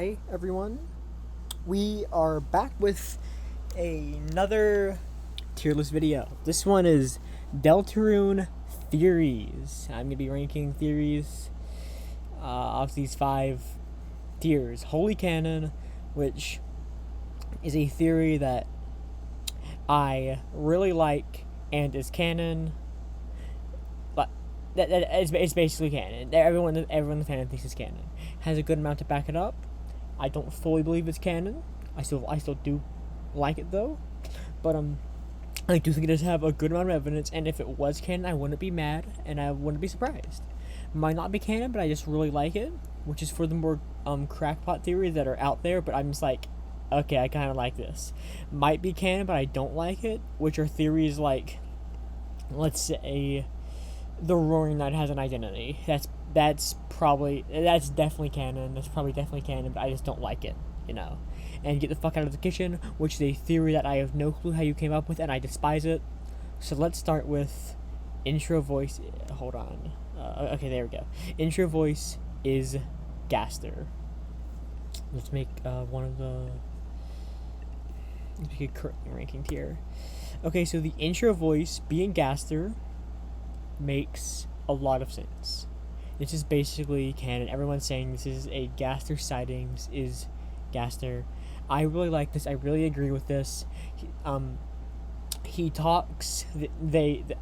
Hi everyone. We are back with another tier list video. This one is Deltarune theories. I'm gonna be ranking theories of these 5 tiers. Holy Canon, which is a theory that I really like and is canon. But it's basically canon. Everyone in the fandom thinks it's canon. Has a good amount to back it up. I don't fully believe it's canon. I still do like it though, but I do think it does have a good amount of evidence. And if it was canon, I wouldn't be mad and I wouldn't be surprised. Might not be canon, but I just really like it, which is for the more crackpot theories that are out there. But I'm just like, okay, I kind of like this. Might be canon, but I don't like it, which are theories like, let's say, the Roaring Knight has an identity. That's definitely canon. That's probably definitely canon, but I just don't like it, And Get the Fuck Out of the Kitchen, which is a theory that I have no clue how you came up with, and I despise it. So let's start with intro voice. Hold on. Okay, there we go. Intro voice is Gaster. Let's make one of the. Let's make a currently ranking tier. Okay, so the intro voice being Gaster makes a lot of sense. This is basically canon. Everyone's saying this is a Gaster sightings is Gaster. I really like this. I really agree with this. He talks.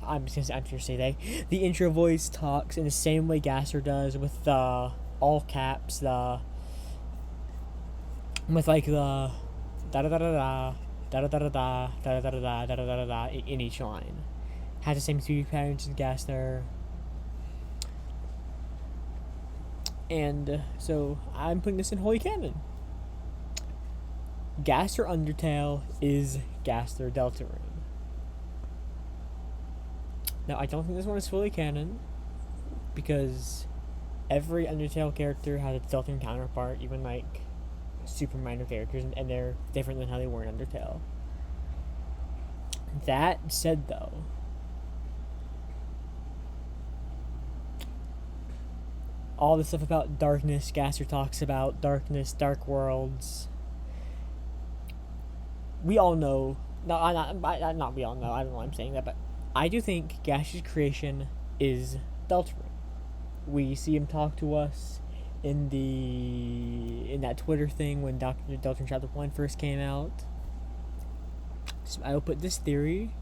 I'm just gonna say they. The intro voice talks in the same way Gaster does, with the all caps. With like the da da da da da da da da da da da da da da da da da in each line. Has the same speech patterns as Gaster. And so I'm putting this in Holy Canon. Gaster Undertale is Gaster Deltarune. Now, I don't think this one is fully canon, because every Undertale character has its Deltarune counterpart, even like super minor characters, and they're different than how they were in Undertale. That said, though, all the stuff about darkness, Gaster talks about darkness, dark worlds. We all know, not we all know, I don't know why I'm saying that, but I do think Gaster's creation is Deltarune. We see him talk to us in that Twitter thing when Deltarune Chapter 1 first came out. So I will put this theory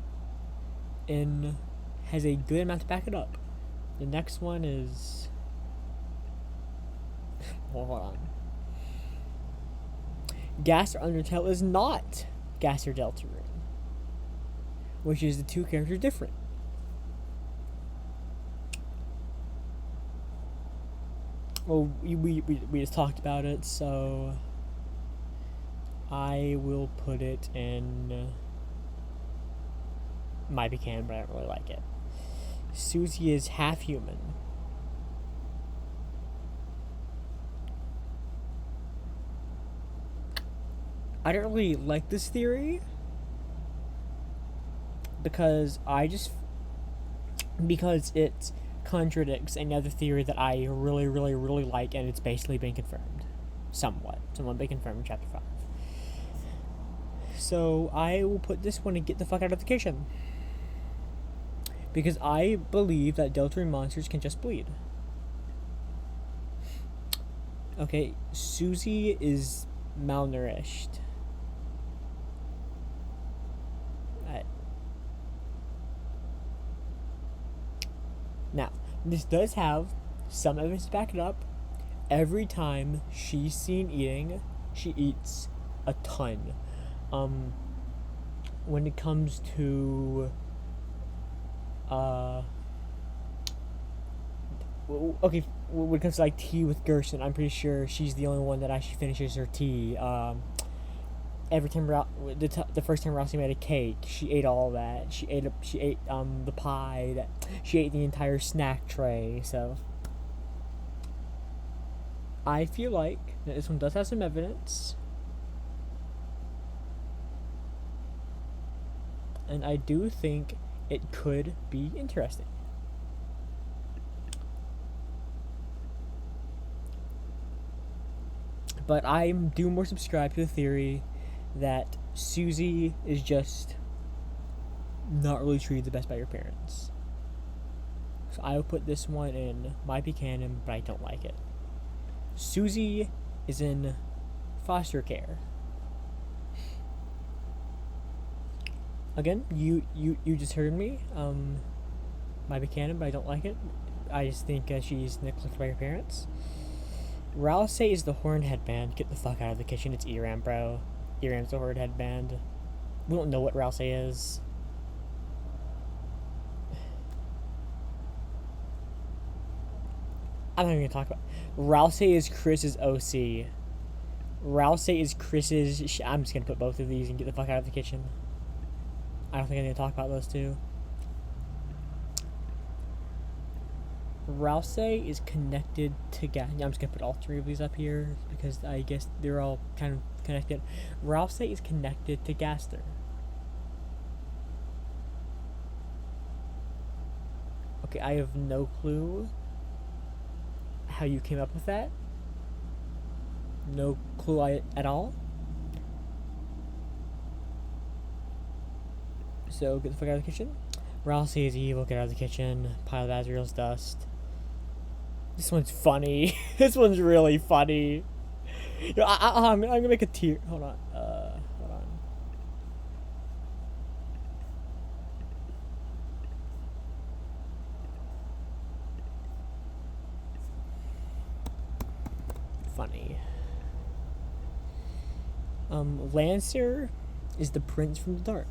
in, has a good amount to back it up. The next one is, hold on. Gaster Undertale is not Gaster Deltarune, which is the two characters different. Well, we just talked about it, so I will put it in. Might be canon, but I don't really like it. Susie is half human. I don't really like this theory because it contradicts another theory that I really, really, really like, and it's basically been confirmed. Somewhat been confirmed in Chapter 5. So I will put this one and Get the Fuck Out of the Kitchen, because I believe that Deltarune monsters can just bleed. Okay, Susie is malnourished. Now, this does have some evidence to back it up. Every time she's seen eating, she eats a ton. When it comes to when it comes to like tea with Gerson, I'm pretty sure she's the only one that actually finishes her tea. Every time the first time Rossi made a cake, she ate all that. She ate the pie. She ate the entire snack tray. So I feel like that this one does have some evidence, and I do think it could be interesting. But I do more subscribe to the theory that Susie is just not really treated the best by her parents. So I will put this one in might be canon, but I don't like it. Susie is in foster care. Again, you just heard me. Might be canon, but I don't like it. I just think she's neglected by her parents. Rouse is the horn headband. Get the fuck out of the kitchen. It's Eram, bro. Eram's the horn headband. We don't know what Rouse is. I'm not even gonna talk about. Rouse is Chris's OC. Rouse is Chris's. I'm just gonna put both of these and get the fuck out of the kitchen. I don't think I need to talk about those two. Rouse is connected to Gas. I'm just gonna put all three of these up here because I guess they're all kind of connected. Rouse is connected to Gaster. Okay, I have no clue how you came up with that. No clue at all. So get the fuck out of the kitchen. Rouse is evil. Get out of the kitchen. Pile of Azrael's dust. This one's funny. This one's really funny. I'm gonna make a tear. Hold on. Hold on. Funny. Lancer is the prince from the dark.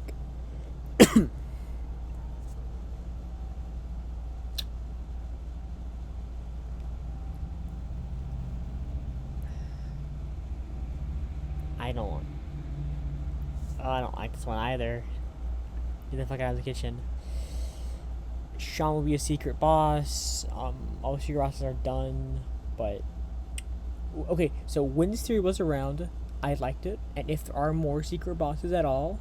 I don't like this one either. Get the fuck out of the kitchen. Sean will be a secret boss. All the secret bosses are done, but okay. So when this theory was around, I liked it, and if there are more secret bosses at all,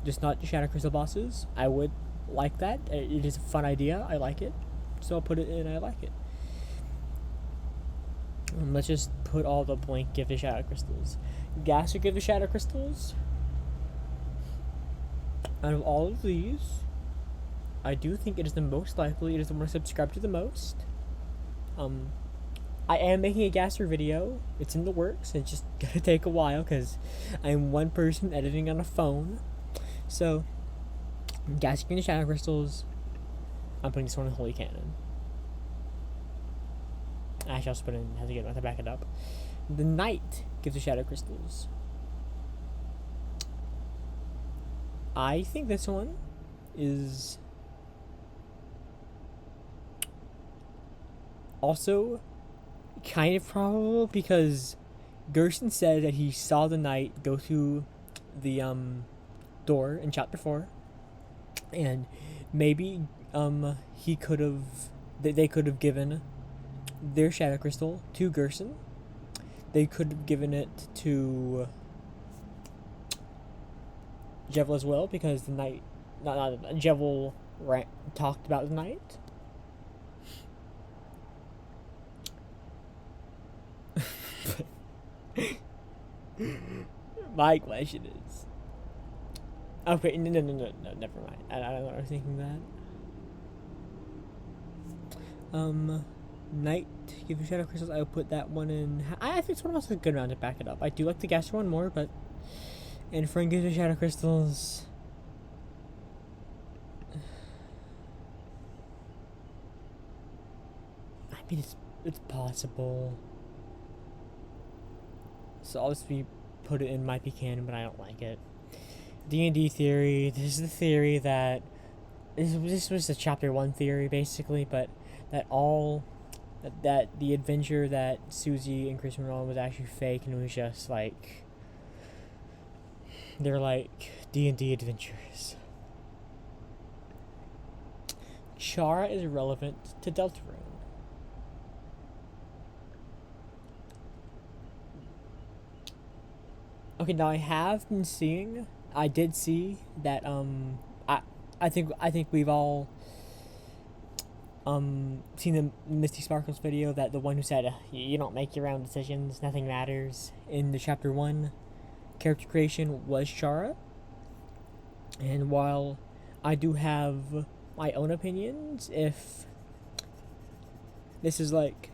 just not Shadow Crystal bosses, I would like that. It is a fun idea. I like it, so I'll put it in. I like it. Let's just put all the blank give the Shadow Crystals. Gas or give the Shadow Crystals. Out of all of these, I do think it is the most likely. It is the one I subscribe to the most. I am making a Gasser video. It's in the works. It's just gonna take a while because I'm one person editing on a phone. So, gassing the Shadow Crystals. I'm putting this one in Holy Cannon. Actually, I'll put it in. Have to get to back it up. The Knight gives the Shadow Crystals. I think this one is also kind of probable because Gerson said that he saw the Knight go through the door in chapter 4, and maybe he could have they could have given their Shadow Crystal to Gerson. They could have given it to Jevil as well because the Knight, not Jevil talked about the Knight. My question is, okay, no, never mind. I don't know what I was thinking that. Knight, give you Shadow Crystals. I'll put that one in. I think this one also a good round to back it up. I do like the Gaster one more, but and Frank gives you Shadow Crystals. I mean, it's possible. So I'll just put it in might be canon, but I don't like it. D&D theory. This is the theory that this was the chapter 1 theory basically, but that the adventure that Susie and Chris went on was actually fake, and it was just like they're like D&D adventures. Chara is relevant to Deltarune. Okay, now I did see that I think we've all seen the Misty Sparkles video that the one who said you don't make your own decisions, nothing matters in the chapter 1 character creation was Shara. And while I do have my own opinions, if this is like,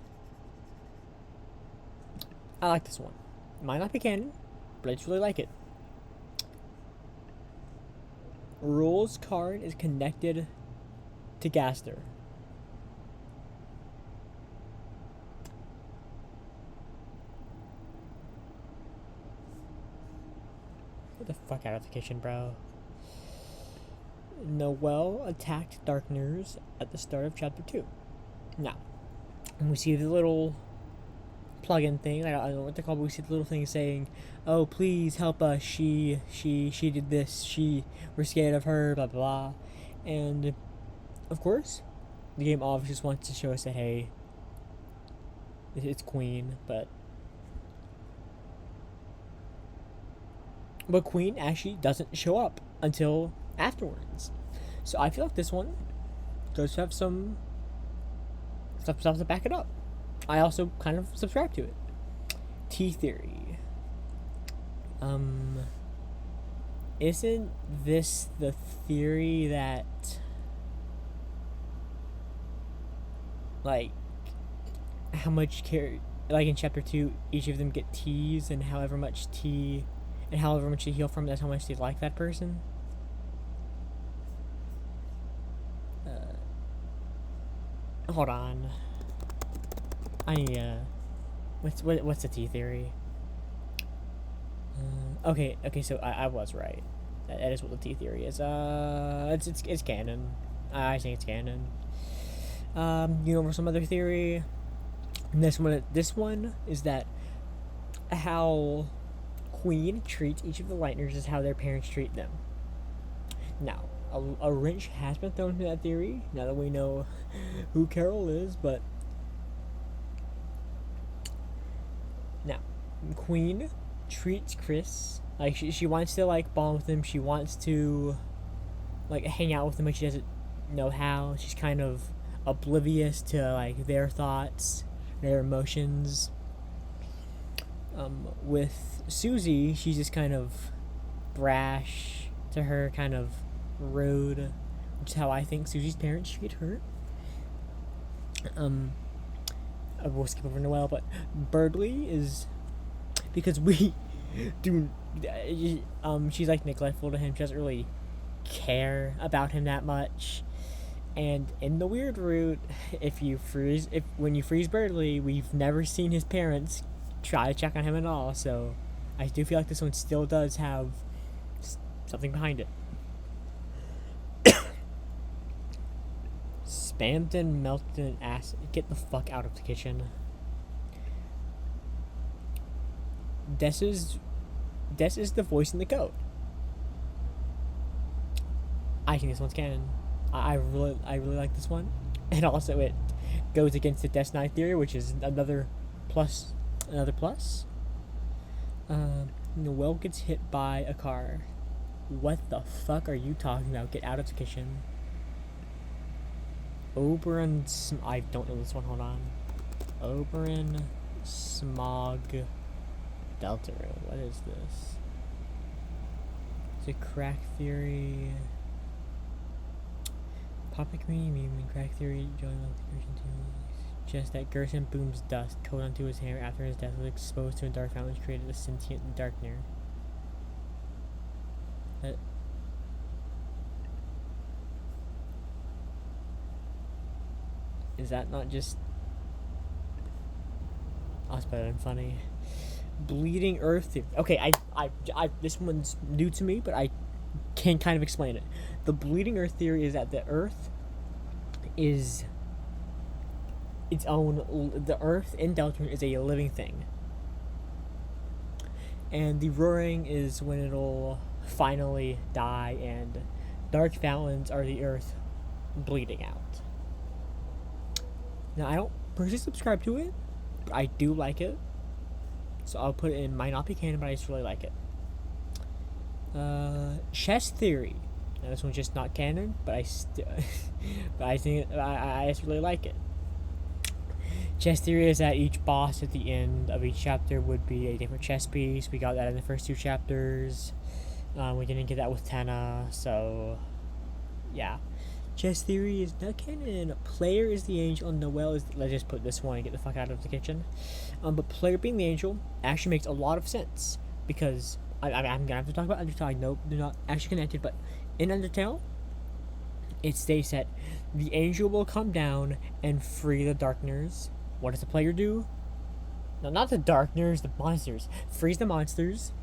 I like this one. It might not be canon, but I just really like it. Rules card is connected to Gaster. Get the fuck out of the kitchen, bro. Noelle attacked Darkners at the start of chapter 2. Now, when we see the little plug-in thing, I don't know what they're called, but we see the little thing saying, "Oh, please help us. She did this. We're scared of her. Blah blah." And of course, the game obviously just wants to show us that hey, it's Queen, but Queen actually doesn't show up until afterwards. So I feel like this one does have some stuff to back it up. I also kind of subscribe to it. T theory. Isn't this the theory that like how much care, like in chapter 2 each of them get T's, and however much T and however much they heal from, that's how much they like that person? Hold on. What's the T theory? Okay, so I was right. That is what the T theory is. It's canon. I think it's canon. For some other theory. This one is that how Queen treats each of the Lightners is how their parents treat them. Now, a wrench has been thrown into that theory, now that we know who Carol is, but now, Queen treats Chris like she wants to like bond with him, she wants to like hang out with him, but she doesn't know how. She's kind of oblivious to like their thoughts, their emotions. With Susie, she's just kind of brash to her, kind of rude, which is how I think Susie's parents treat her. I will skip over Noelle, but Birdly is because we do. She's like neglectful to him. She doesn't really care about him that much. And in the weird route, when you freeze Birdly, we've never seen his parents try to check on him at all. So I do feel like this one still does have something behind it. Spammed and melted in acid. Get the fuck out of the kitchen. Des is the voice in the code. I think this one's canon. I really like this one, and also it goes against the Des 9 theory, which is another plus. Noelle gets hit by a car. What the fuck are you talking about? Get out of the kitchen. Oberon, I don't know this one, hold on. Oberon, Smog, Deltarune. What is this? It's a crack theory. Papa Green, Meme, crack theory, joining with Gerson too. Just that Gerson Boom's dust coat onto his hair after his death was exposed to a dark fountain, which created a sentient darkner. Is that not just... That's better than funny. Bleeding Earth theory. Okay, I this one's new to me, but I can kind of explain it. The Bleeding Earth theory is that the Earth is its own... The Earth in Deltarune is a living thing. And the roaring is when it'll finally die, and dark fountains are the Earth bleeding out. Now, I don't personally subscribe to it, but I do like it. So I'll put it in, might not be canon, but I just really like it. Chess theory. Now this one's just not canon, but but I think I just really like it. Chess theory is that each boss at the end of each chapter would be a different chess piece. We got that in the first 2 chapters. We didn't get that with Tenna, so yeah. Chess theory is not canon. Player is the angel, and Noelle is. Let's just put this one and get the fuck out of the kitchen. But player being the angel actually makes a lot of sense because I'm gonna have to talk about Undertale. I know they're not actually connected, but in Undertale, it states that the angel will come down and free the Darkners. What does the player do? No, not the Darkners, the monsters. Frees the monsters.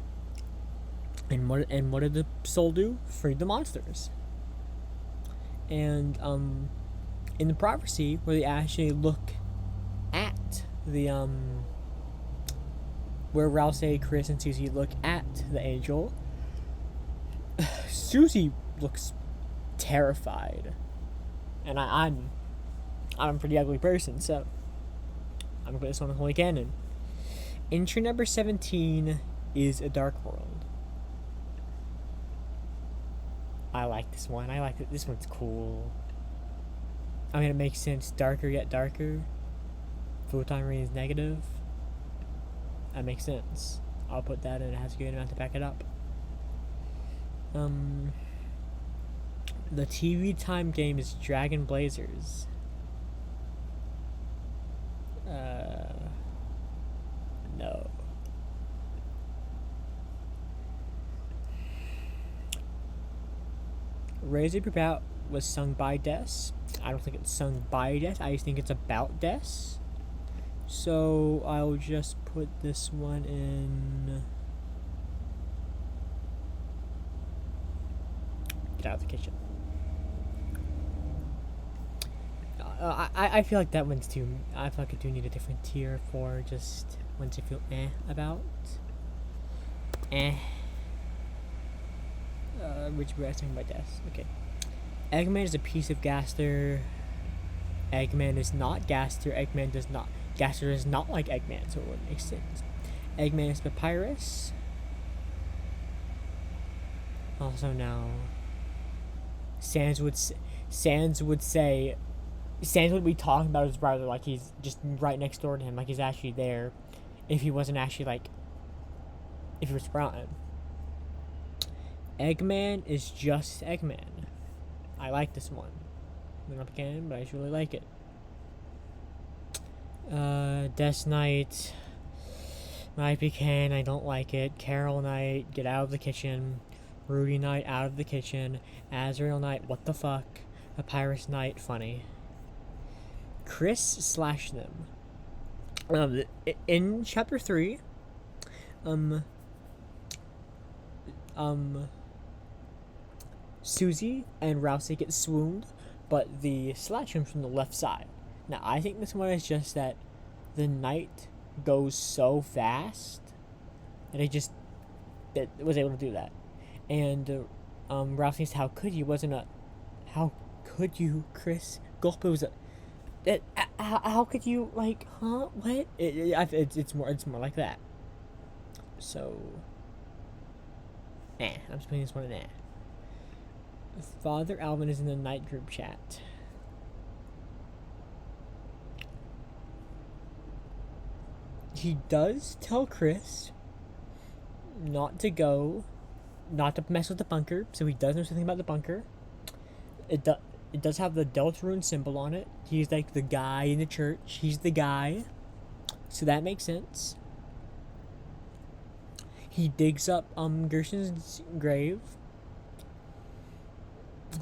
And what did the soul do? Free the monsters. And in the prophecy where they actually look at the where Rousey, Chris, and Susie look at the angel, Susie looks terrified, and I'm a pretty ugly person, so I'm gonna put this one in Holy Canon. Entry number 17 is A Dark World. I like this one. I like it. This one's cool. I mean, it makes sense. Darker yet darker. Photon ray is negative. That makes sense. I'll put that in. It has a good amount to back it up. The TV time game is Dragon Blazers. No. Raise Up Your Bout was sung by Des. I don't think it's sung by Des. I just think it's about Des. So I'll just put this one in. Get out of the kitchen. I feel like that one's too. I feel like I do need a different tier for just ones I feel about. Which we're asking by death. Okay. Eggman is a piece of Gaster. Eggman is not Gaster. Gaster is not like Eggman, so it wouldn't make sense. Eggman is Papyrus. Also now, Sans would be talking about his brother like he's just right next door to him, like he's actually there, if he wasn't actually like, if he was forgotten. Eggman is just Eggman. I like this one. I'm not canon, but I just really like it. Death Knight might be canon. I don't like it. Carol Knight, get out of the kitchen. Rudy Knight, out of the kitchen. Azrael Knight, what the fuck. Papyrus Knight, funny. Chris slash them. In chapter 3, Susie and Rousey get swooned, but the slash comes from the left side. Now, I think this one is just that the knight goes so fast that it was able to do that. And Rousey's "How could you?" wasn't a "How could you, Chris?" Gulp. It was a how could you, like, huh? What? It's more like that. So, I'm just putting this one in. Father Alvin is in the night group chat. He does tell Chris not to mess with the bunker, so he does know something about the bunker. It does have the Deltarune symbol on it. He's like the guy in the church. He's the guy. So that makes sense. He digs up Gerson's grave.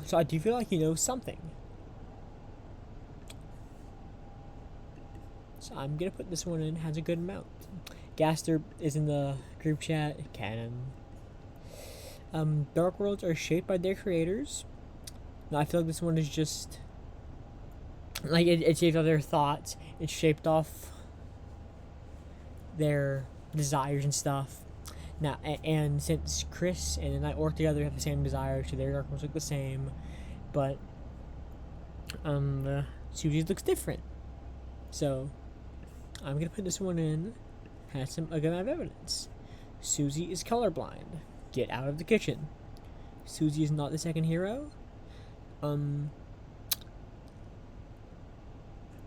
So I do feel like he knows something. So I'm gonna put this one in. Has a good amount. Gaster is in the group chat. Canon. Dark worlds are shaped by their creators. Now I feel like this one is just like it's shaped off their thoughts. It's shaped off their desires and stuff. Now, and since Chris and the Night work together, have the same desires, so their dark worlds look the same, but Susie's looks different. So I'm gonna put this one in. Has a good amount of evidence. Susie is colorblind. Get out of the kitchen. Susie is not the second hero. The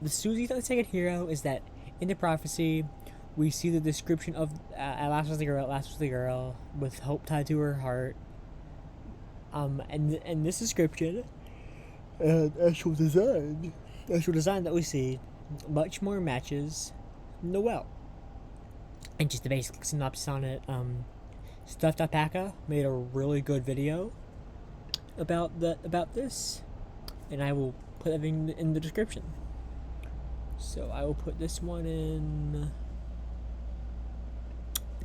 Susie's not the second hero is that in the prophecy, we see the description of at last was the girl with hope tied to her heart. And this description and actual design that we see much more matches Noelle. And just the basic synopsis on it, Stuffed Alpaca made a really good video about this, and I will put everything in the description. So I will put this one in.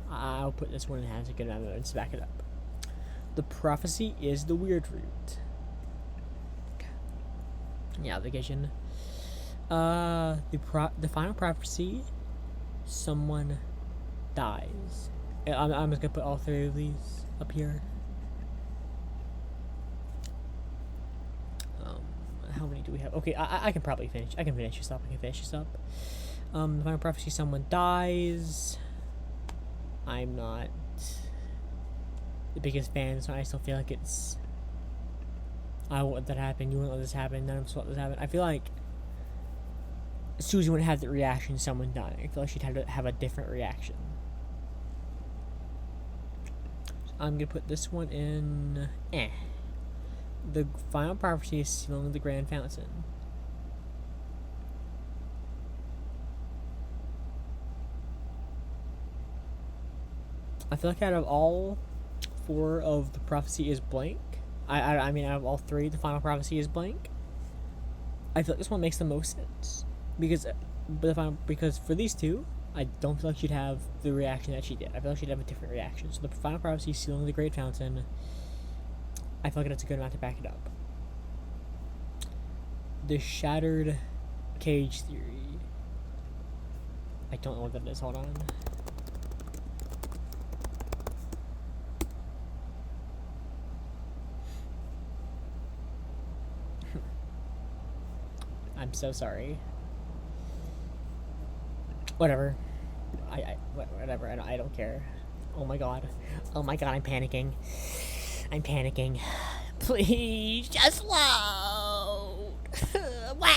I'll put this one in has a good amount of evidence to back it up. The prophecy is the weird root. Yeah, obligation. The final prophecy, someone dies. I'm just gonna put all three of these up here. How many do we have? Okay, I can probably finish. I can finish this up. The final prophecy, someone dies. I'm not the biggest fan, so I still feel like it's. I won't let that happen. You won't let this happen. None of us want this happen. I feel like Susie wouldn't have the reaction to someone dying. I feel like she'd have to have a different reaction. So I'm gonna put this one in. The final prophecy is sealing the Grand Fountain. I feel like out of all 4 of the prophecy is blank. I mean, out of all 3, the final prophecy is blank. I feel like this one makes the most sense because for these 2, I don't feel like she'd have the reaction that she did. I feel like she'd have a different reaction. So the final prophecy, sealing the Great Fountain. I feel like that's a good amount to back it up. The shattered cage theory. I don't know what that is. Hold on. I'm so sorry. Whatever. Whatever. I don't care. Oh my god. I'm panicking. Please, just load. Wow.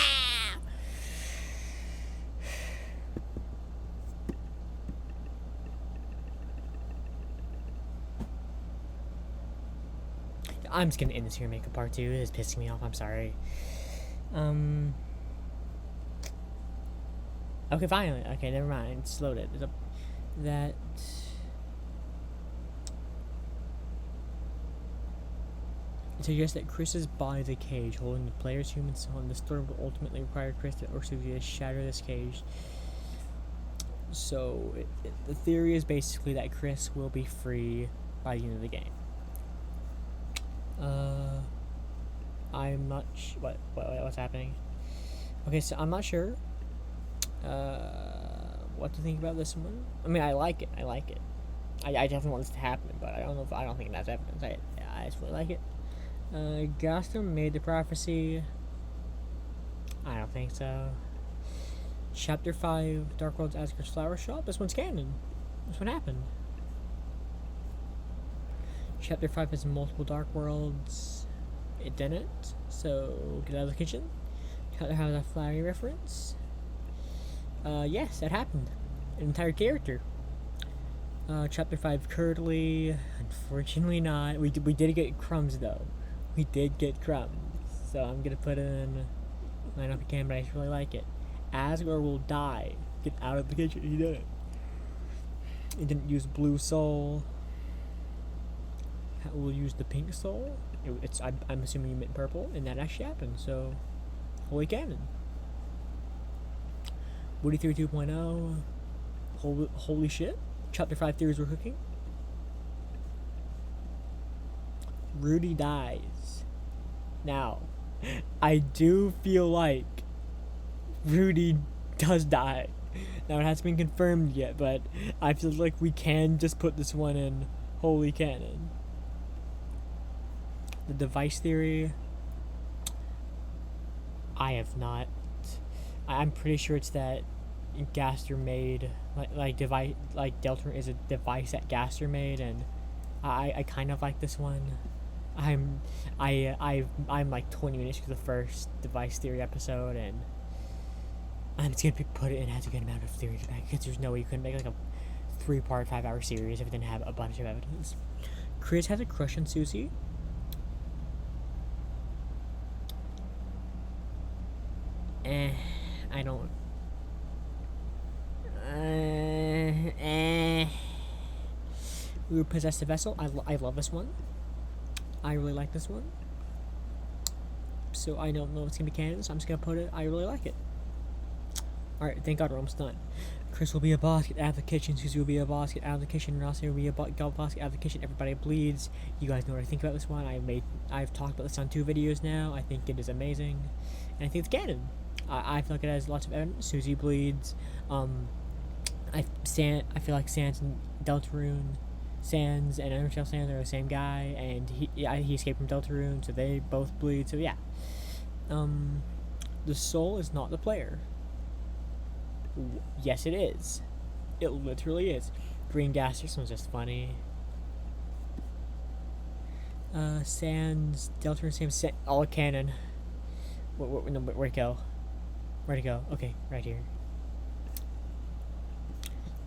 I'm just gonna end this here and make a part 2. It's pissing me off. I'm sorry. Okay, finally. Okay, never mind. It's loaded. That. It suggests that Chris is by the cage, holding the player's human soul, and the story will ultimately require Chris or Susie to shatter this cage. So, the theory is basically that Chris will be free by the end of the game. I'm not what's happening. Okay, so I'm not sure what to think about this one. I mean, I like it. I definitely want this to happen, but I don't think that's evidence. I just really like it. Gaster made the prophecy. I don't think so. Chapter 5, Dark World's Asgard's Flower Shop. This one's canon. This one happened. Chapter 5 has multiple Dark Worlds. It didn't, so get out of the kitchen. Chapter 5 has a flowery reference. Yes, that happened. An entire character. Chapter 5, Curdly. Unfortunately not. We did get crumbs, though. We did get crumbs. So I'm gonna put in. I don't know if you can, but I just really like it. Asgard will die. Get out of the kitchen. He did it. It didn't use blue soul. We'll use the pink soul. I'm assuming you meant purple, and that actually happened. So, holy canon. Woody Theory 2.0. Holy shit. Chapter 5 theories were cooking. Rudy dies. Now, I do feel like Rudy does die. Now, it hasn't been confirmed yet, but I feel like we can just put this one in holy canon. The device theory. I have not. I'm pretty sure it's that Gaster made Deltarune is a device that Gaster made, and I kind of like this one. I'm like 20 minutes to the first device theory episode, and I'm just gonna put it in as a good amount of theory to back, because there's no way you can make like a 3-part 5-hour series if it didn't have a bunch of evidence. Chris has a crush on Susie. I don't. We were possessed a vessel. I love this one. I really like this one. So I don't know if it's gonna be canon, so I'm just gonna put it. I really like it. Alright, thank God we're almost done. Chris will be a boss, get out of the kitchen. Susie will be a boss, get out of the kitchen. Rossi will be a boss, get out of the kitchen. Everybody bleeds. You guys know what I think about this one. I've talked about this on 2 videos now. I think it is amazing, and I think it's canon. I feel like it has lots of evidence. Susie bleeds. I feel like Sans and Deltarune, Sans and Undertale Sans are the same guy, and he escaped from Deltarune, so they both bleed. So yeah, the soul is not the player. Yes, it is. It literally is. Green gas. This one's just funny. Sans, Deltarune, Sans, all canon. Where'd it go? Where'd it go? Okay, right here.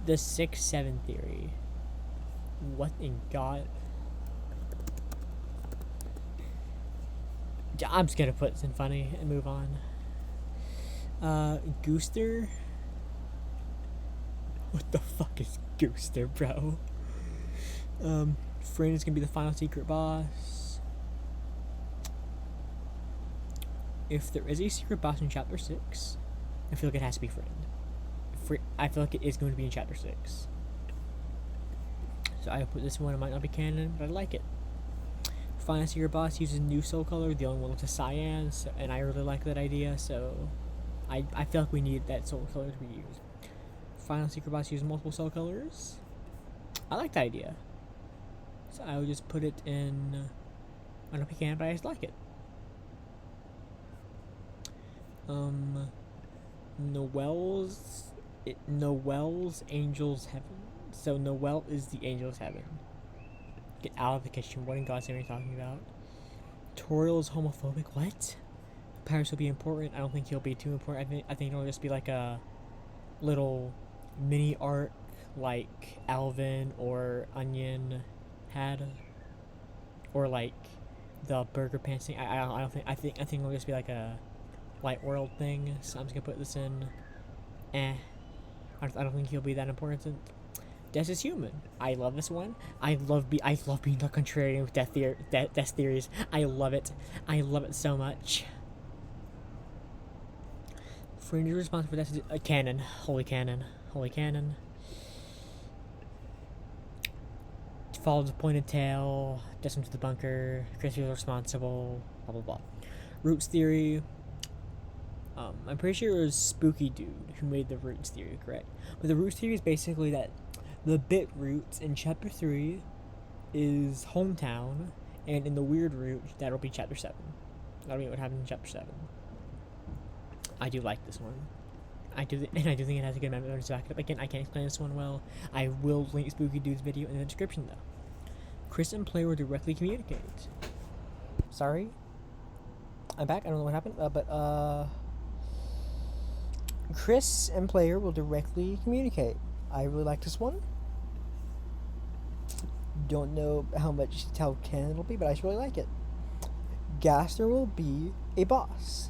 The 6-7 theory. What in God? I'm just gonna put this in funny and move on. Gooster. What the fuck is Gooster, bro? Friend is gonna be the final secret boss. If there is a secret boss in chapter 6, I feel like it has to be Friend. I feel like it is going to be in chapter 6. So I put this one. It might not be canon, but I like it. Final secret boss uses new soul color. The only one looks a cyan, and I really like that idea. So I feel like we need that soul color to be used. Final secret boss uses multiple soul colors. I like the idea. So I would just put it in. I don't know if you can, but I just like it. Noelle's Angel's Heaven. So Noelle is the Angel's Heaven. Get out of the kitchen. What in God's name are you talking about? Toriel is homophobic. What? Paris will be important. I don't think he'll be too important. I think it'll just be like a little mini arc like Alvin or Onion had, or like the Burger Pants thing. I think it'll just be like a Light World thing. So I'm just gonna put this in. I don't think he'll be that important. Des is human. I love this one. I love being the contrarian with death theories. I love it. I love it so much. Friend is responsible for death. Canon. Holy canon. Holy canon. Follows the pointed tail. Just into the bunker. Chris is responsible. Blah blah blah. Roots theory. I'm pretty sure it was Spooky Dude who made the Roots theory, correct? But the Roots theory is basically that the bit Roots in chapter 3 is hometown, and in the weird route, that'll be chapter 7. That'll be what happens in chapter 7. I do like this one. I do think it has a good amount of evidence to back it up. Again, I can't explain this one well. I will link Spooky Dude's video in the description, though. Chris and player will directly communicate. Sorry? I'm back. I don't know what happened, Chris and player will directly communicate. I really like this one. Don't know how canon it'll be, but I just really like it. Gaster will be a boss.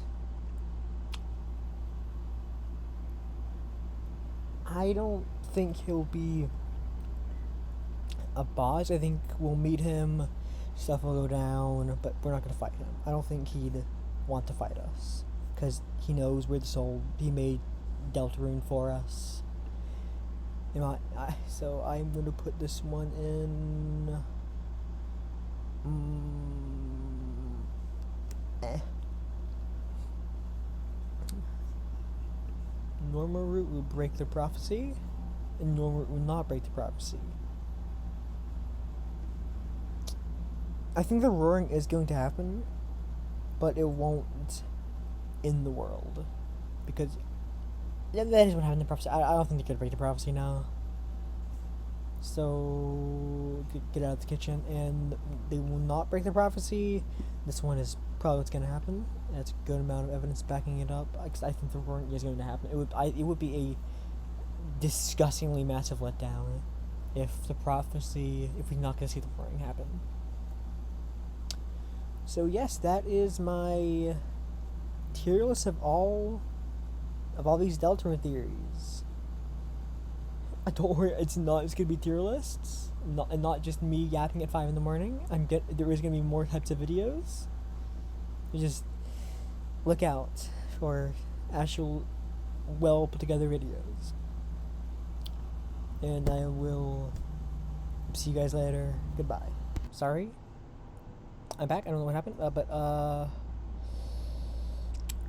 I don't think he'll be a boss. I think we'll meet him, stuff will go down, but we're not going to fight him. I don't think he'd want to fight us, because he knows we're the soul. He made Deltarune for us. So I'm going to put this one in... Normal route will break the prophecy, and normal route will not break the prophecy. I think the roaring is going to happen, but it won't in the world, because that is what happened in the prophecy. I don't think they could break the prophecy now. So get out of the kitchen, and they will not break the prophecy. This one is probably what's going to happen. That's a good amount of evidence backing it up. I think the roaring is going to happen. It would be a disgustingly massive letdown if we're not going to see the roaring happen. So yes, that is my tier list of all these Deltarune theories. Don't worry, it's gonna be tier lists, not just me yapping at 5 in the morning. There is gonna be more types of videos. Just look out for actual well put together videos. And I will see you guys later. Goodbye. Sorry, I'm back. I don't know what happened, but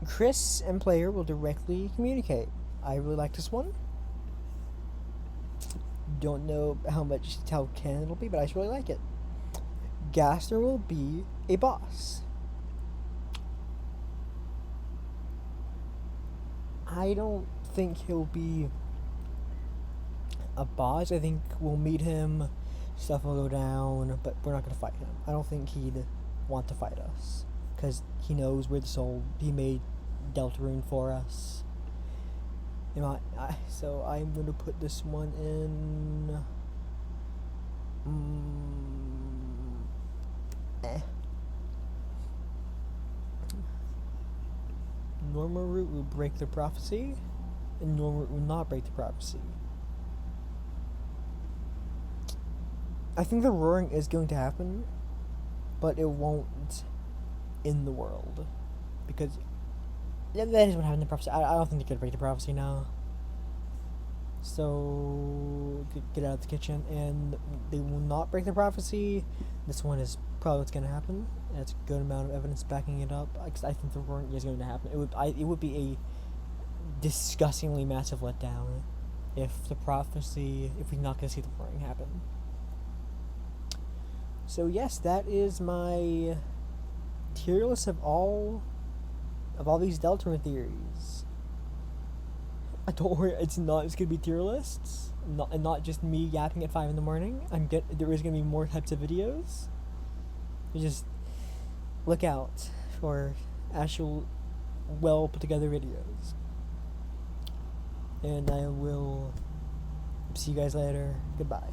Chris and player will directly communicate. I really like this one. Don't know how canon it'll be, but I just really like it. Gaster will be a boss. I don't think he'll be a boss. I think we'll meet him, stuff will go down, but we're not going to fight him. I don't think he'd want to fight us, because he knows we're the soul. He made Deltarune for us. So I'm going to put this one in... Normal route will break the prophecy, and normal route will not break the prophecy. I think the roaring is going to happen, but it won't in the world, because that is what happened in the prophecy. I don't think they could break the prophecy now. So get out of the kitchen, and they will not break the prophecy. This one is probably what's going to happen. That's a good amount of evidence backing it up. I think the roaring is going to happen. It would be a disgustingly massive letdown if we're not going to see the roaring happen. So yes, that is my tier list of all these Deltarune theories. Don't worry, it's gonna be tier lists, not just me yapping at 5 in the morning. There is gonna be more types of videos. Just look out for actual well put together videos. And I will see you guys later. Goodbye.